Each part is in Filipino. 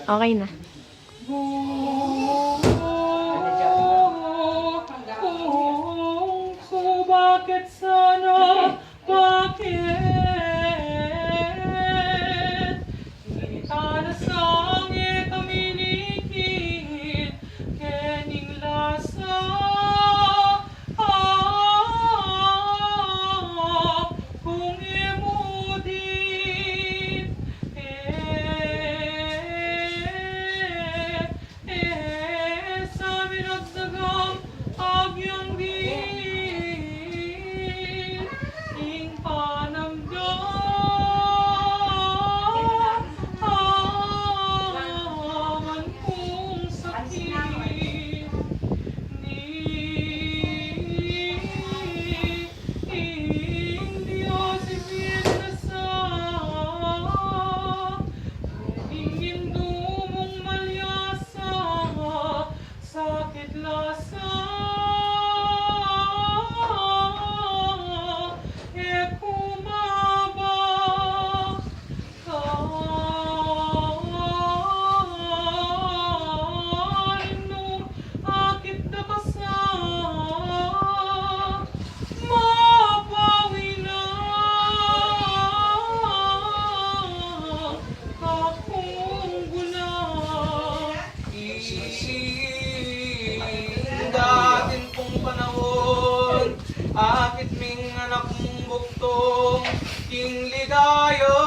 Okay na. Bakit sana, bakit? Initala sangit ang minikit, kening lasa. Kung imudin, sa minagdagang agyang din, ing panamdam, aman kong sakit, ing Diyos ibinasa, ing indumong malyasa, sakit lasa. Kumaba kalinong akit na basa, mabawi na akong gulang. Datin pong panahon, akit ming anak mong buktong, king ligayo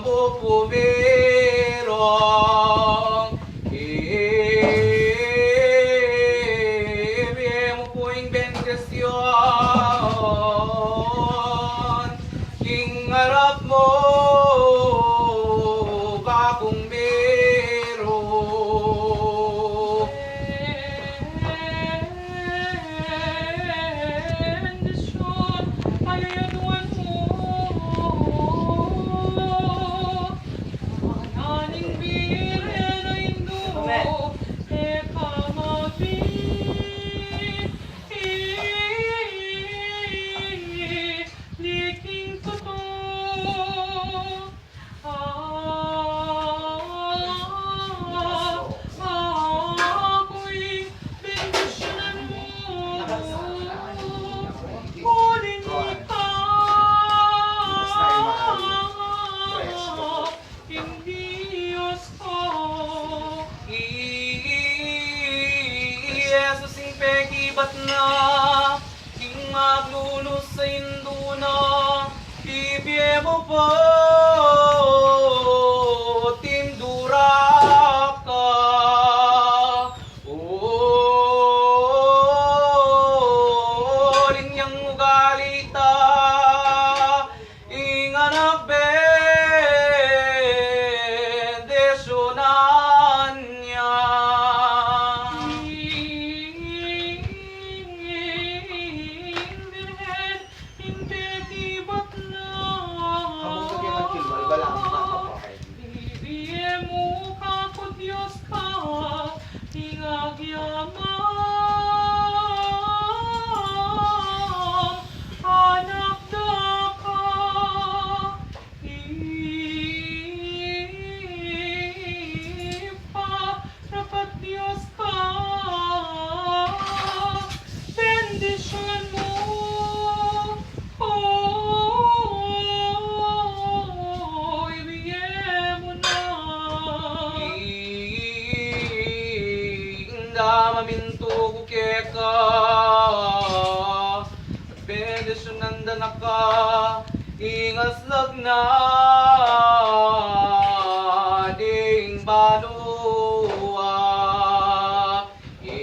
mo pumirong. Ibiye mo po yung bendisyon, king harap mo bagong biro. Bendisyon ay ayaduan mo, mananing biren ay indo, kamati, liking totoo. Ako'y bendisyonan mo, huling ikaw, hindi Diyos ko. Jesus ing pegibat na, ing maglulos sa induna, ibiye mo po, tindura ka. Linyang ugalita, ing anak bendisyonan niya. Birhen, hindi tibat na, ibiye mo kako Diyos ka, ing agyamang, anak da ka, rapat Diyos ka, bendisyon mo, ibiye mo na. Inda mamintu kukeka, bendisyonan da naka, ingas lagna, ding balua, ing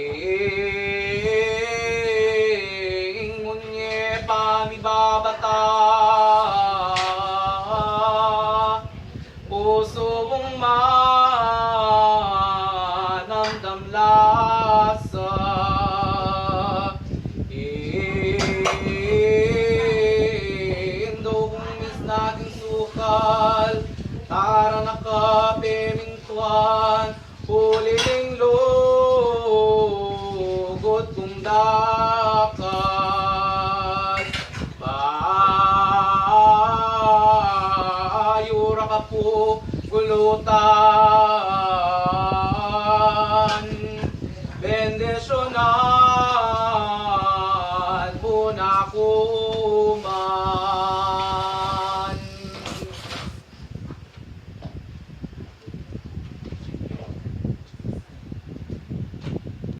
munye pamibabata, puso mong manamdam lasa, indong mis nating sukal, tara nakapimintuan, uliling lugod kung dakat, bayura ka pupulutan. Bendisyonan mo na kuman.